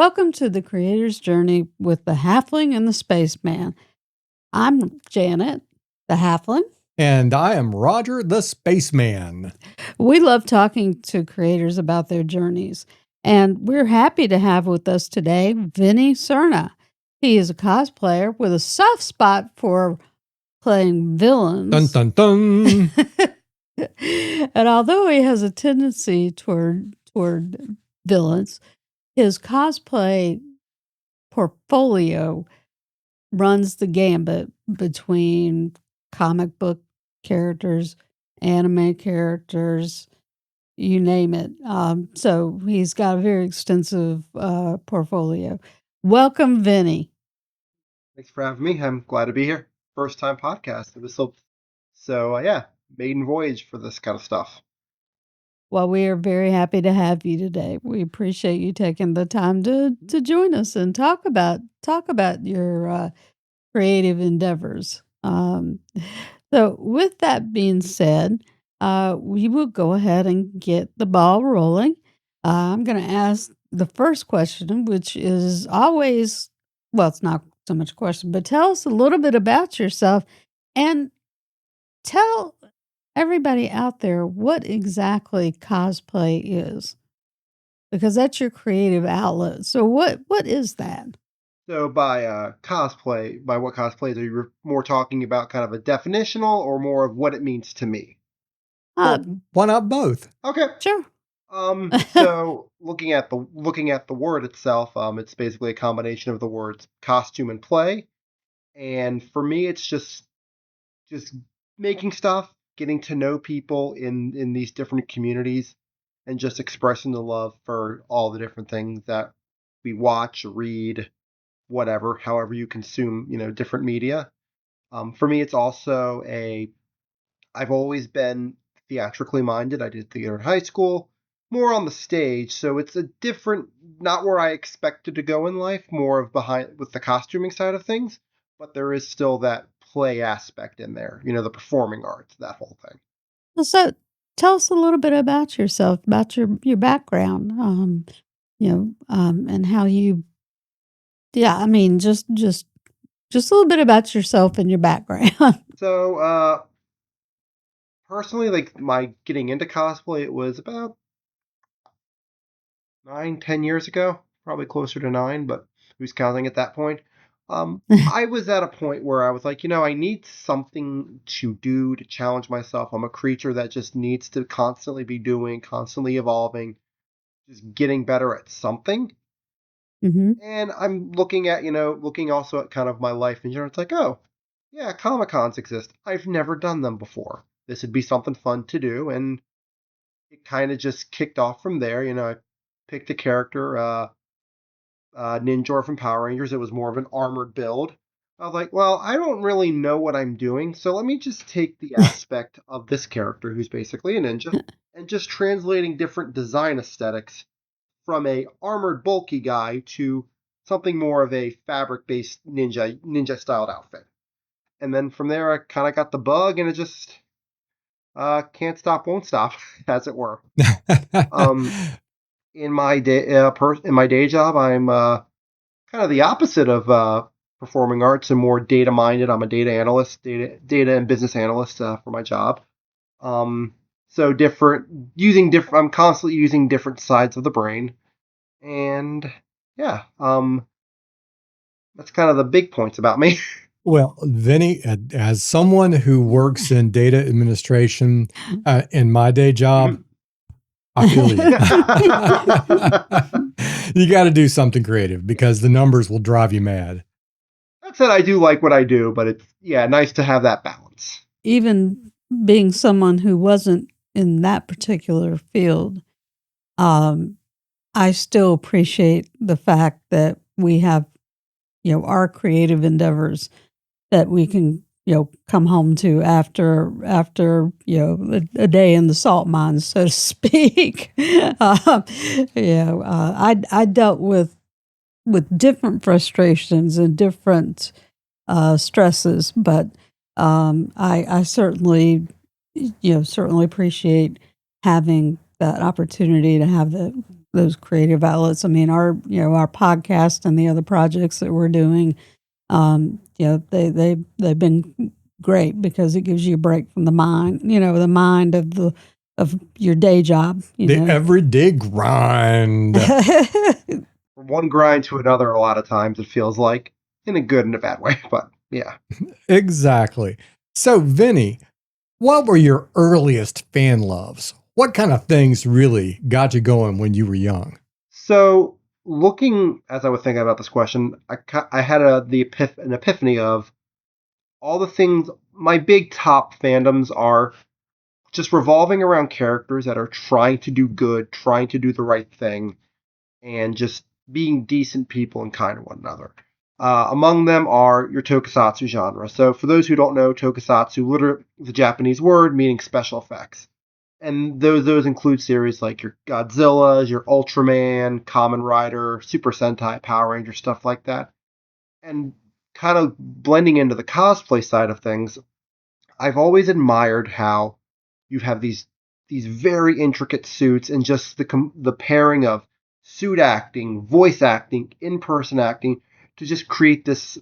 Welcome to the Creator's Journey with the Halfling and the Spaceman. I'm Janet, the Halfling. And I am Roger, the Spaceman. We love talking to creators about their journeys, and we're happy to have with us today Vinnie Sirna. He is a cosplayer with a soft spot for playing villains. Dun, dun, dun. And although he has a tendency toward villains, his cosplay portfolio runs the gambit between comic book characters, anime characters, you name it. So he's got a very extensive portfolio. Welcome, Vinnie. Thanks for having me. I'm glad to be here. First time podcast. It was so maiden voyage for this kind of stuff. Well, we are very happy to have you today. We appreciate you taking the time to join us and talk about your creative endeavors. So, with that being said, we will go ahead and get the ball rolling. I'm going to ask the first question, which is always, well, it's not so much a question, but tell us a little bit about yourself and tell everybody out there what exactly cosplay is, because that's your creative outlet. So what is that? So by what cosplays, are you more talking about kind of a definitional or more of what it means to me? Why not both? Okay. Sure. So looking at the word itself, it's basically a combination of the words costume and play. And for me, it's just making stuff, getting to know people in these different communities, and just expressing the love for all the different things that we watch, read, whatever, however you consume, different media. For me, it's also I've always been theatrically minded. I did theater in high school, more on the stage, so it's a different, not where I expected to go in life, more of behind with the costuming side of things, but there is still that play aspect in there, the performing arts, that whole thing. So tell us a little bit about yourself, about your background, and how you. Yeah, I mean, just a little bit about yourself and your background. So, personally, like my getting into cosplay, it was about 9, 10 years ago, probably closer to 9, but who's counting at that point? I was at a point where I was like, I need something to do to challenge myself. I'm a creature that just needs to constantly be doing, constantly evolving, just getting better at something. Mm-hmm. And I'm looking also at kind of my life in general. It's like, oh, yeah, Comic-Cons exist. I've never done them before. This would be something fun to do. And it kind of just kicked off from there. I picked a character, Ninja from Power Rangers. It was more of an armored build. I was like, well, I don't really know what I'm doing, so let me just take the aspect of this character, who's basically a ninja, and just translating different design aesthetics from a armored, bulky guy to something more of a fabric-based ninja-styled outfit. And then from there, I kind of got the bug, and it just can't stop, won't stop, as it were. In my day job, I'm kind of the opposite of performing arts and more data minded. I'm a data analyst, data and business analyst for my job. So I'm constantly using different sides of the brain, and yeah, that's kind of the big points about me. Well, Vinny, as someone who works in data administration in my day job, I feel you. You got to do something creative because the numbers will drive you mad. That said, I do like what I do, but it's nice to have that balance. Even being someone who wasn't in that particular field, I still appreciate the fact that we have, our creative endeavors that we can, come home to after a day in the salt mines, so to speak. I dealt with different frustrations and different stresses, but I certainly appreciate having that opportunity to have the creative outlets. I mean, our podcast and the other projects that we're doing, they've been great because it gives you a break from the mind, the mind of your day job, The everyday grind. From one grind to another, a lot of times it feels like, in a good and a bad way, but yeah. Exactly. So, Vinny, what were your earliest fan loves? What kind of things really got you going when you were young? So, looking as I was thinking about this question, I had an epiphany of all the things. My big top fandoms are just revolving around characters that are trying to do good, trying to do the right thing, and just being decent people and kind to one another. Among them are your tokusatsu genre. So, for those who don't know, tokusatsu, literally the Japanese word meaning special effects. And those include series like your Godzillas, your Ultraman, Kamen Rider, Super Sentai, Power Rangers, stuff like that. And kind of blending into the cosplay side of things, I've always admired how you have these very intricate suits and just the pairing of suit acting, voice acting, in-person acting to just create this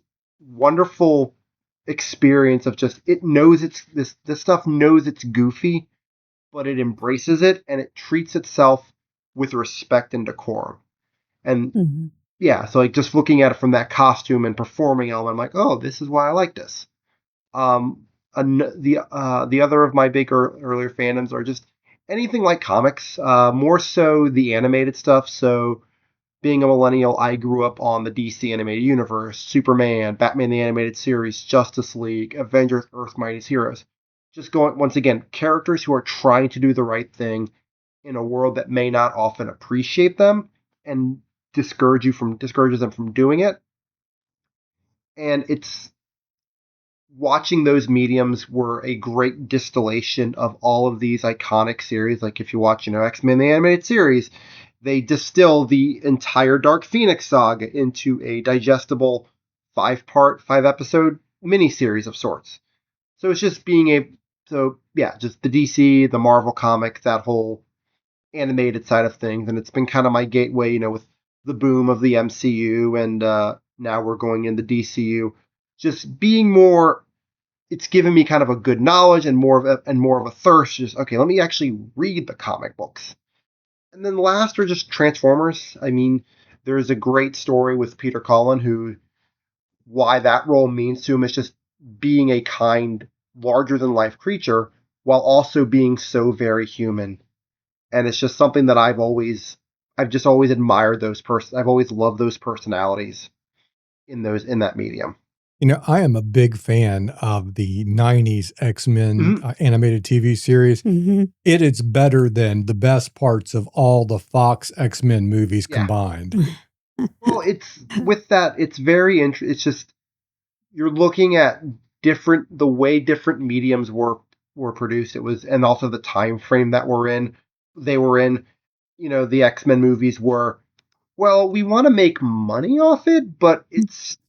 wonderful experience of just it knows it's this stuff knows it's goofy, but it embraces it and it treats itself with respect and decorum. And Mhm. yeah, so like just looking at it from that costume and performing element, I'm like, oh, this is why I like this. The other of my bigger earlier fandoms are just anything like comics, more so the animated stuff. So being a millennial, I grew up on the DC animated universe, Superman, Batman the Animated Series, Justice League, Avengers, Earth's Mightiest Heroes. Just going once again, characters who are trying to do the right thing in a world that may not often appreciate them and discourages them from doing it. And it's watching those mediums were a great distillation of all of these iconic series. Like if you watch, X-Men the Animated Series, they distill the entire Dark Phoenix saga into a digestible 5-episode miniseries of sorts. So it's just just the DC, the Marvel comics, that whole animated side of things, and it's been kind of my gateway, with the boom of the MCU, and now we're going in the DCU. Just being more, it's given me kind of a good knowledge and more of a thirst. Just okay, let me actually read the comic books. And then last are just Transformers. I mean, there's a great story with Peter Cullen, who why that role means to him is just being a kind, larger than life creature while also being so very human. And it's just something that I've just always admired I've always loved those personalities in that medium. I am a big fan of the 90s X-Men Mm-hmm. animated TV series. Mhm. It is better than the best parts of all the Fox X-Men movies Yeah. combined. Well, it's very interesting. It's just you're looking at the way different mediums were produced. It was, and also the time frame that they were in. The X-Men movies were, well, we want to make money off it, but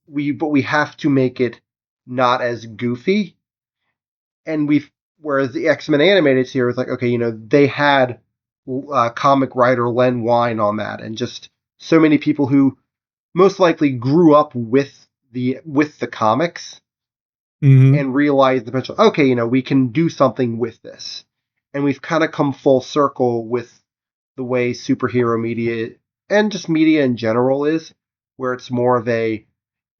we have to make it not as goofy. And whereas the X-Men animated series, like, okay, they had comic writer Len Wein on that, and just so many people who most likely grew up with the comics Hmm. and realized the potential. Okay, we can do something with this, and we've kind of come full circle with the way superhero media and just media in general is, where it's more of a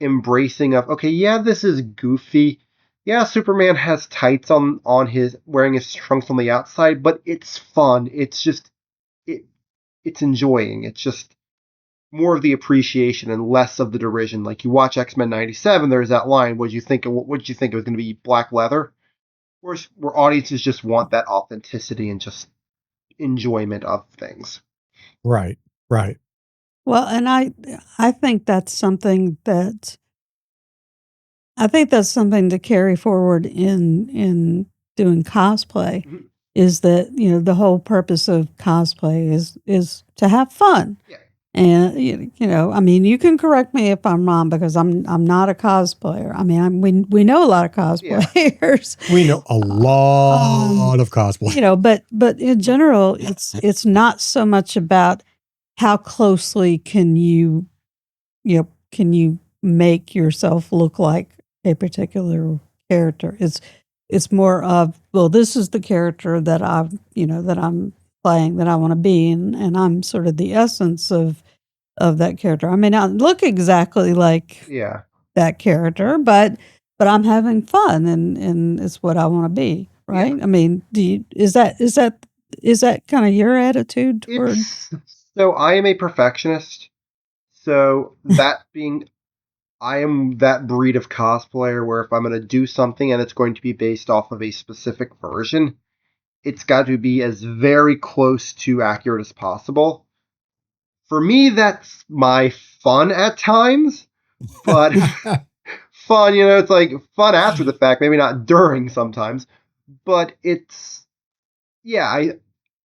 embracing of, okay, yeah, this is goofy. Yeah, Superman has tights on his wearing his trunks on the outside, but it's fun. It's just it it's enjoying. It's just more of the appreciation and less of the derision. Like you watch X-Men 97, there's that line, what did you think it was going to be black leather? Where audiences just want that authenticity and just enjoyment of things. Right, right. Well, and I think that's something that to carry forward in doing cosplay Mhm. is that, the whole purpose of cosplay is to have fun. Yeah. And I mean, you can correct me if I'm wrong because I'm not a cosplayer. I mean, we know a lot of Yeah. cosplayers. We know a lot of cosplay. But in general, it's not so much about how closely can you can you make yourself look like a particular character? It's more of, well, this is the character that that I'm playing, that I want to be, and I'm sort of the essence of that character. I may not look exactly like Yeah. that character, but I'm having fun, and it's what I want to be, Yeah. right? I mean, is that kind of your attitude toward? It's so I am a perfectionist. So that being, I am that breed of cosplayer where if I'm going to do something and it's going to be based off of a specific version, it's got to be as very close to accurate as possible. For me, that's my fun at times, but fun, it's like fun after the fact, maybe not during sometimes, but it's, yeah,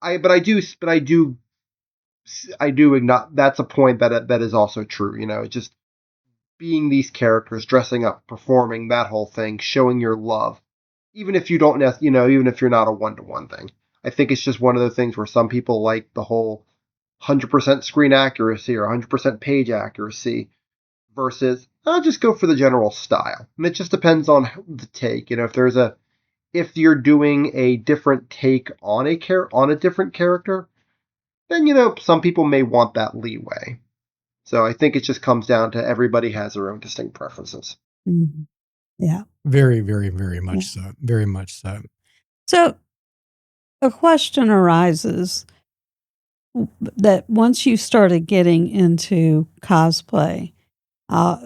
I do acknowledge that's a point that is also true, just being these characters, dressing up, performing, that whole thing, showing your love, even if you don't, even if you're not a one-to-one thing. I think it's just one of those things where some people like the whole 100% screen accuracy or 100% page accuracy versus I'll just go for the general style. And it just depends on the take. If you're doing a different take on a different character, then some people may want that leeway. So I think it just comes down to everybody has their own distinct preferences. Mhm. Yeah. Very, very, very much Yeah. so. Very much so. So a question arises that once you started getting into cosplay, uh,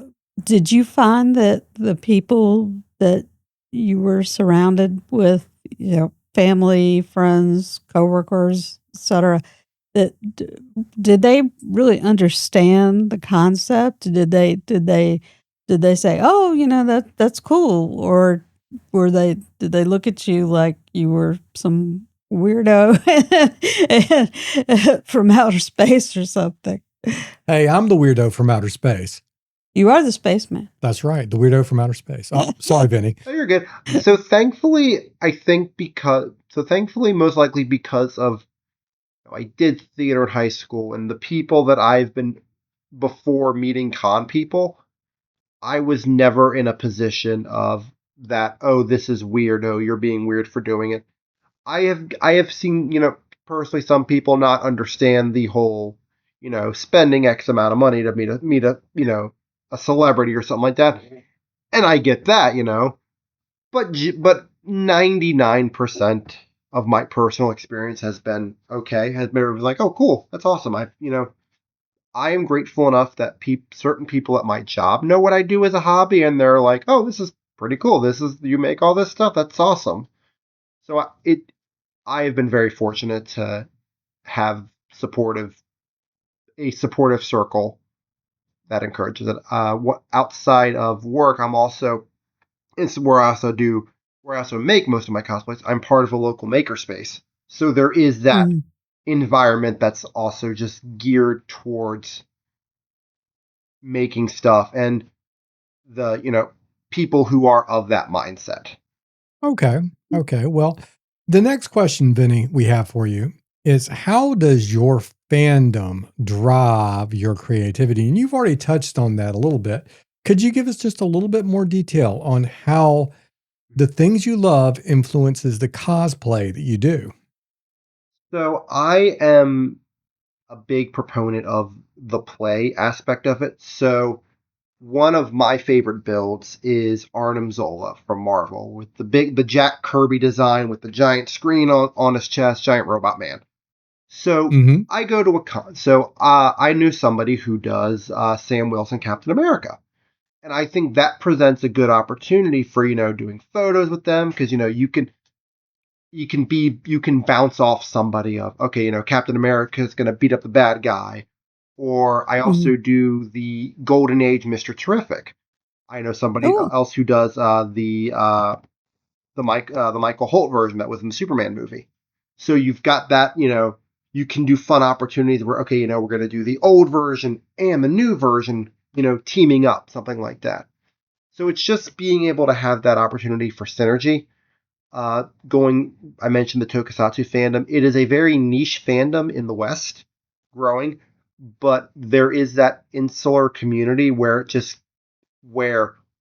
did you find that the people that you were surrounded with, family, friends, coworkers, etc., that did they really understand the concept? Did they say, "Oh, that's cool," or did they look at you like you were some weirdo from outer space or something? Hey, I'm the weirdo from outer space. You are the spaceman. That's right. The weirdo from outer space. Oh, sorry, Vinny. Oh, you're good. So thankfully, most likely because of I did theater in high school, and the people that I've been before meeting con people, I was never in a position of that. Oh, this is weird. Oh, you're being weird for doing it. I have seen personally some people not understand the whole spending X amount of money to meet a a celebrity or something like that, and I get that but 99% of my personal experience has been okay. Has been like, oh, cool, that's awesome. I am grateful enough that certain people at my job know what I do as a hobby, and they're like, oh, this is pretty cool. This is you make all this stuff. That's awesome. So I have been very fortunate to have a supportive circle that encourages it. What outside of work, it's where I also make most of my cosplays. I'm part of a local makerspace, so there is that Mhm. environment that's also just geared towards making stuff and the people who are of that mindset. Okay. Okay. Well, the next question, Vinny, we have for you is how does your fandom drive your creativity? And you've already touched on that a little bit. Could you give us just a little bit more detail on how the things you love influences the cosplay that you do? So I am a big proponent of the play aspect of it. So one of my favorite builds is Arnim Zola from Marvel with the Jack Kirby design with the giant screen on his chest, giant robot man. So Hmm. I go to a con. So I knew somebody who does Sam Wilson Captain America, and I think that presents a good opportunity for doing photos with them because you can bounce off somebody of okay Captain America is going to beat up the bad guy, or I Mhm. also do the Golden Age Mr. Terrific. I know somebody Oh. else who does the Michael Holt version that was in the Superman movie. So you've got that, you can do fun opportunities where okay, we're going to do the old version and the new version, teaming up, something like that. So it's just being able to have that opportunity for synergy. I mentioned the Tokusatsu fandom. It is a very niche fandom in the West, growing, but there is that insular community where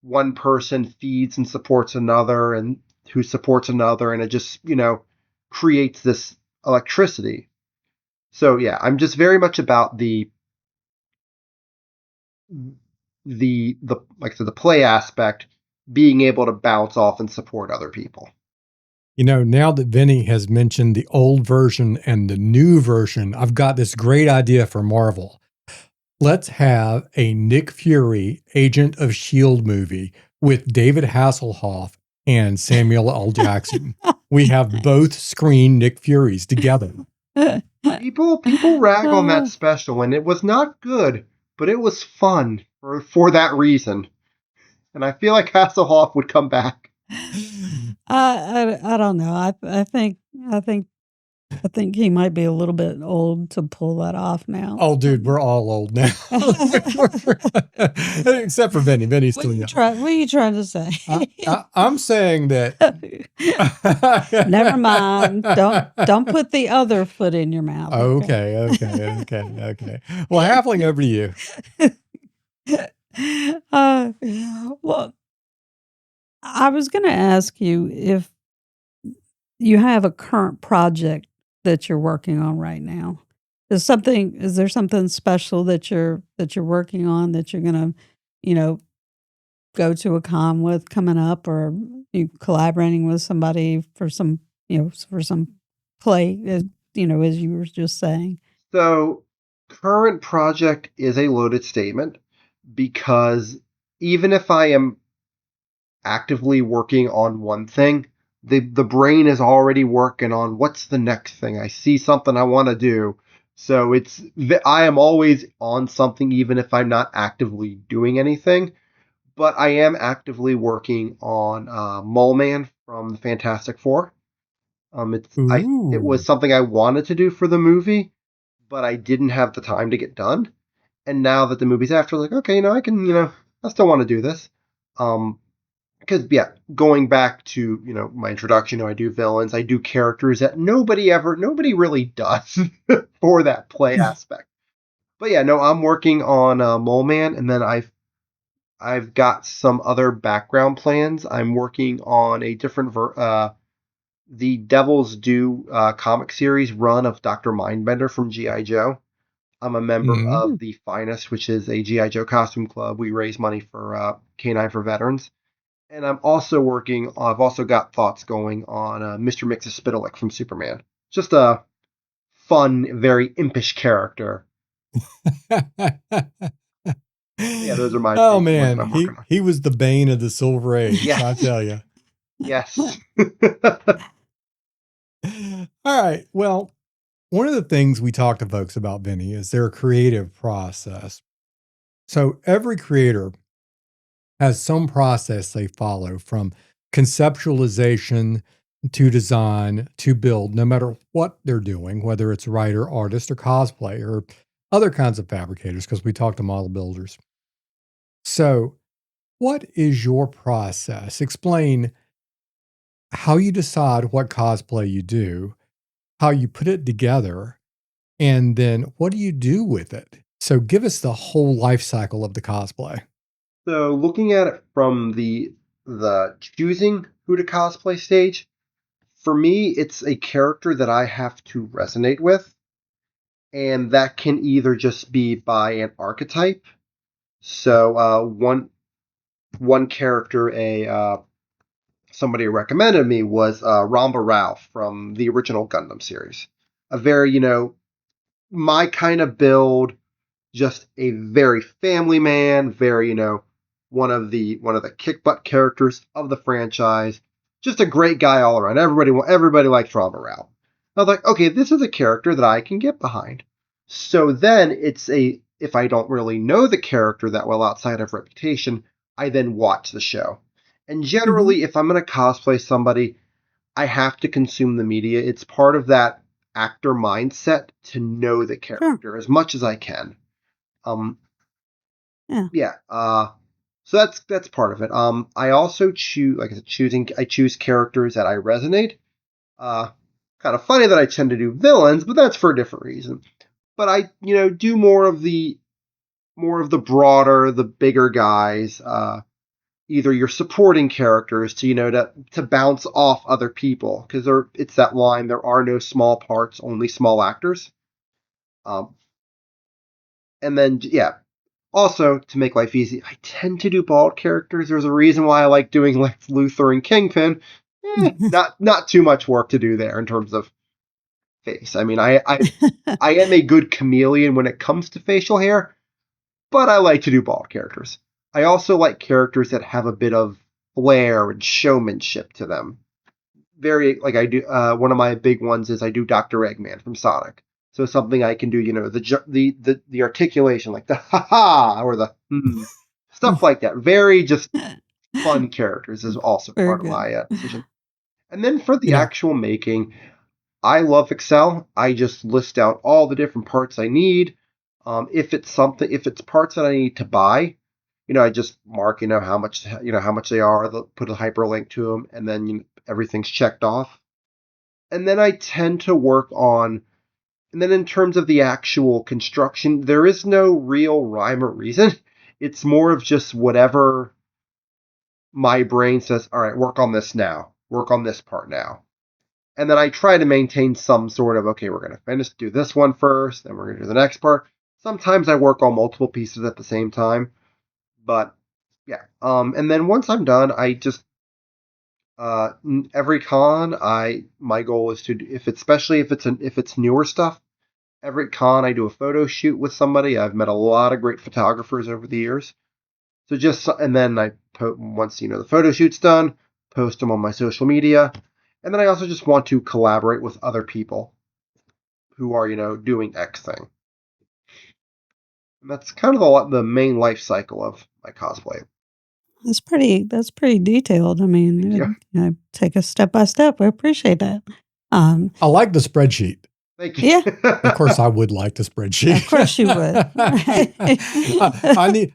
one person feeds and supports another and who supports another, and it just, creates this electricity. So yeah, I'm just very much about the like I said, the play aspect, being able to bounce off and support other people. Now that Vinny has mentioned the old version and the new version, I've got this great idea for Marvel. Let's have a Nick Fury Agent of S.H.I.E.L.D. movie with David Hasselhoff and Samuel L. Jackson. We have both screen Nick Furies together. People rag on that special, and it was not good, but it was fun for that reason. And I feel like Hasselhoff would come back. I don't know. I think he might be a little bit old to pull that off now. Oh, dude, we're all old now. Except for Vinny. Vinny's still young. What are you trying to say? I'm saying that. Never mind. Don't put the other foot in your mouth. Okay. Well, halfling, over to you. Well, I was going to ask you if you have a current project that you're working on right now. Is there something special that you're working on that you're going to, go to a con with coming up, or you collaborating with somebody for some, for some play, as you were just saying? So, current project is a loaded statement, because even if I am actively working on one thing, the brain is already working on what's the next thing. I see something I want to do. So I am always on something, even if I'm not actively doing anything. But I am actively working on Mole Man from the Fantastic Four. It was something I wanted to do for the movie, but I didn't have the time to get done. And now that the movie's after, like, okay, I can, I still want to do this. Because going back to my introduction, I do villains, I do characters that nobody really does for that play aspect. But I'm working on Mole Man, and then I've got some other background plans. I'm working on a different the Devil's Due comic series run of Dr. Mindbender from G.I. Joe. I'm a member of the Finest, which is a G.I. Joe costume club. We raise money for K9 for veterans. And I've also got thoughts going on Mr. Mxyzptlk from Superman. Just a fun, very impish character. Those are my Oh things man, I'm working on. he was the bane of the Silver Age. Yes. I tell you. Yes. All right. Well, one of the things we talk to folks about, Vinny, is their creative process. So every creator has some process they follow, from conceptualization to design to build, no matter what they're doing, whether it's writer, artist, or cosplay, or other kinds of fabricators, because we talk to model builders. So what is your process? Explain how you decide what cosplay you do, how you put it together, and then what do you do with it? So give us the whole life cycle of the cosplay. So looking at it from the choosing who to cosplay stage, for me, it's a character that I have to resonate with, and that can either just be by an archetype. So one character somebody recommended me was Ramba Ralph from the original Gundam series. A very my kind of build, just a very family man, very one of the kick butt characters of the franchise. Just a great guy all around. Everybody likes Ramba Ralph. I was like, okay, this is a character that I can get behind. So then if I don't really know the character that well outside of reputation, I then watch the show. And generally, if I'm going to cosplay somebody, I have to consume the media. It's part of that actor mindset to know the character as much as I can. So that's part of it. I also choose, like I said, I choose characters that I resonate. Kind of funny that I tend to do villains, but that's for a different reason. but I do more of the broader, the bigger guys. Either your supporting characters to bounce off other people, because it's that line, there are no small parts, only small actors. And then also to make life easy, I tend to do bald characters. There's a reason why I like doing Lex Luthor and Kingpin. Not too much work to do there in terms of face. I mean, I am a good chameleon when it comes to facial hair, but I like to do bald characters. I also like characters that have a bit of flair and showmanship to them. Very, like I do. One of my big ones is I do Dr. Eggman from Sonic. So something I can do, the articulation, like the ha ha or the stuff like that. Very just fun characters is also Very part of good. my decision. And then for the Yeah. actual making, I love Excel. I just list out all the different parts I need. If it's parts that I need to buy, I just mark, how much they are, put a hyperlink to them, and then everything's checked off. And then I tend to work on, and then in terms of the actual construction, there is no real rhyme or reason. It's more of just whatever my brain says, all right, work on this now, work on this part now. And then I try to maintain some sort of, okay, we're going to do this one first, then we're going to do the next part. Sometimes I work on multiple pieces at the same time, but yeah. And then once I'm done, I just, every con, my goal is to, especially if it's newer stuff, every con I do a photo shoot with somebody. I've met a lot of great photographers over the years. So and then once the photo shoot's done, post them on my social media. And then I also just want to collaborate with other people who are, doing X thing. And that's kind of the main life cycle of my cosplay. That's pretty detailed. I mean, take us step by step. I appreciate that. I like the spreadsheet. Thank you. Yeah. Of course, I would like the spreadsheet. Of course you would.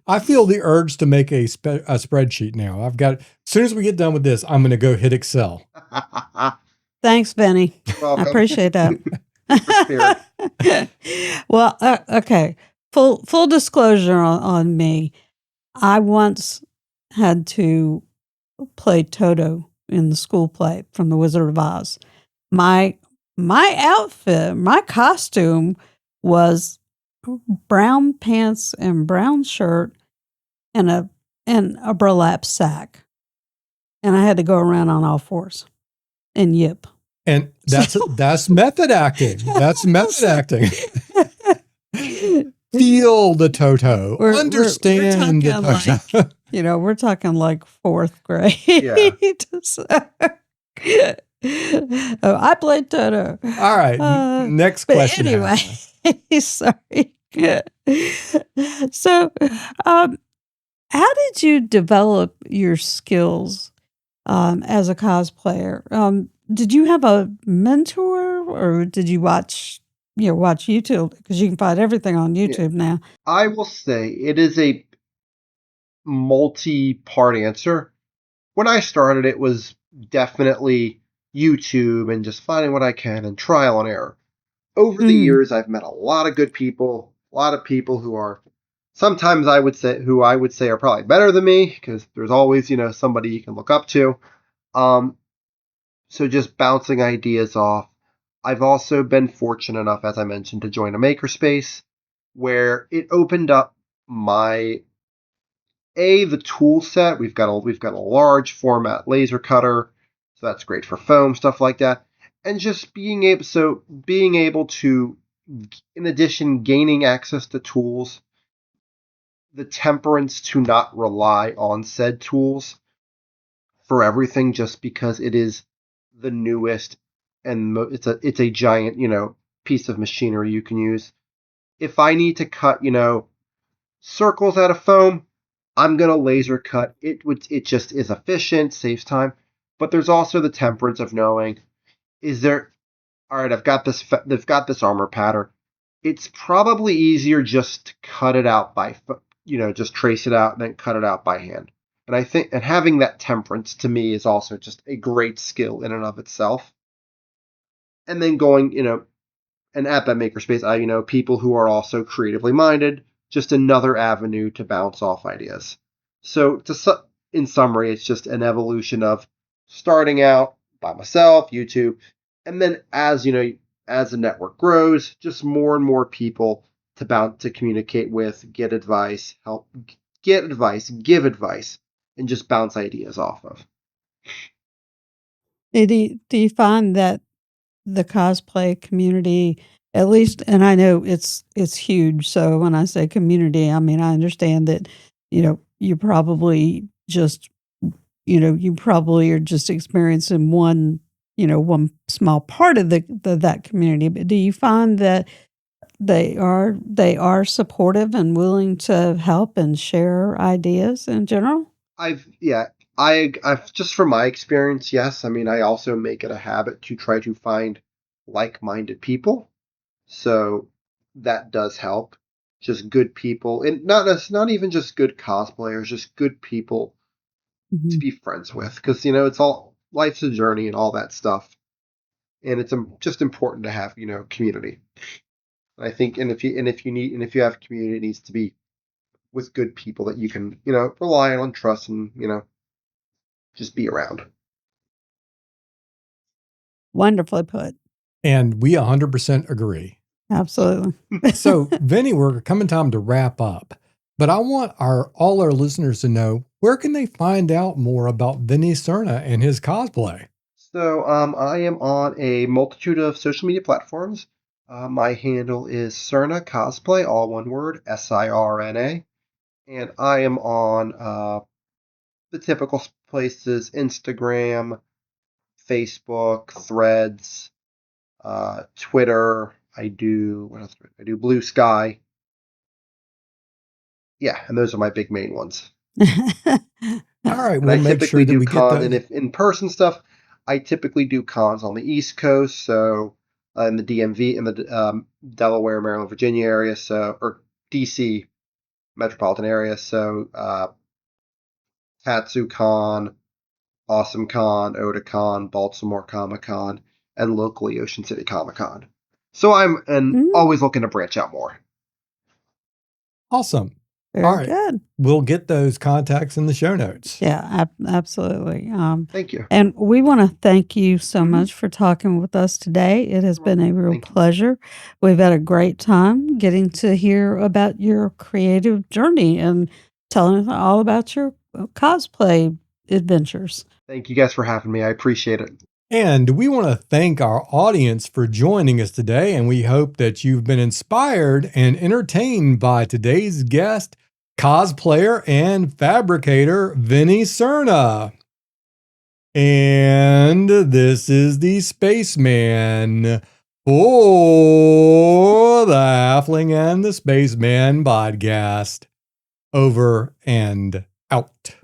I feel the urge to make a spreadsheet now. As soon as we get done with this, I'm going to go hit Excel. Thanks, Vinnie. I appreciate that. Well, okay. Full disclosure on me. I once had to play Toto in the school play from The Wizard of Oz. My outfit, my costume was brown pants and brown shirt and a burlap sack. And I had to go around on all fours and yip. And that's method acting. That's method acting. Feel the Toto. Understand the Toto. Like, we're talking like fourth grade. Yeah. I played Toto. All right. Next question. Anyway, sorry. So, how did you develop your skills as a cosplayer? Did you have a mentor, or did you watch YouTube? Because you can find everything on YouTube now. I will say it is a multi-part answer. When I started, it was definitely YouTube and just finding what I can and trial and error. Over the years, I've met a lot of good people, a lot of people who are sometimes I would say are probably better than me, because there's always, somebody you can look up to. So just bouncing ideas off. I've also been fortunate enough, as I mentioned, to join a makerspace where it opened up the tool set. We've got a large format laser cutter, so that's great for foam, stuff like that. And just being able to, in addition, gaining access to tools, the temperance to not rely on said tools for everything, just because it is the newest and it's a giant, piece of machinery you can use. If I need to cut, circles out of foam, I'm going to laser cut. It just is efficient, saves time. But there's also the temperance of knowing, all right, I've got this armor pattern. It's probably easier just to cut it out just trace it out and then cut it out by hand. And I think, and having that temperance to me is also just a great skill in and of itself. And then going, and at that makerspace, I people who are also creatively minded, just another avenue to bounce off ideas. So in summary, it's just an evolution of starting out by myself, YouTube, and then as the network grows, just more and more people to communicate with, get advice, give advice, and just bounce ideas off of. Do you find that the cosplay community, at least, and I know it's huge, so when I say community, I mean, I understand that, you probably just you probably are just experiencing one small part of that community, but do you find that they are supportive and willing to help and share ideas in general? I've just from my experience, yes. I mean, I also make it a habit to try to find like-minded people. So that does help. Just good people, and not even just good cosplayers, just good people to Mhm. be friends with, because it's all life's a journey and all that stuff, and it's just important to have community. I think, and if you have community, it needs to be with good people that you can rely on, trust, and just be around. Wonderfully put. And we 100% agree. Absolutely. So, Vinny, we're coming time to wrap up, but I want all our listeners to know, where can they find out more about Vinnie Sirna and his cosplay? So I am on a multitude of social media platforms. My handle is SirnaCosplay, all one word, Sirna, and I am on the typical places: Instagram, Facebook, Threads, Twitter. I do what else? I do Blue Sky. Yeah, and those are my big main ones. All right, And we'll I make typically sure that do we get and those. if in-person stuff, I typically do cons on the East Coast, so in the DMV, in the Delaware, Maryland, Virginia area, or DC metropolitan area. So TatsuCon, AwesomeCon, Otakon, Baltimore Comic Con, and locally Ocean City Comic Con. So I'm Mm, always looking to branch out more. Awesome. All very right, good. we'll get those contacts in the show notes. Yeah, absolutely. Thank you. And we want to thank you so Mm-hmm. much for talking with us today. It has You're been a welcome. real Thank you. pleasure. We've had a great time getting to hear about your creative journey and telling us all about your cosplay adventures. Thank you guys for having me. I appreciate it. And we want to thank our audience for joining us today. And we hope that you've been inspired and entertained by today's guest, cosplayer and fabricator, Vinnie Sirna. And this is the Spaceman for the Halfling and the Spaceman podcast. Over and out.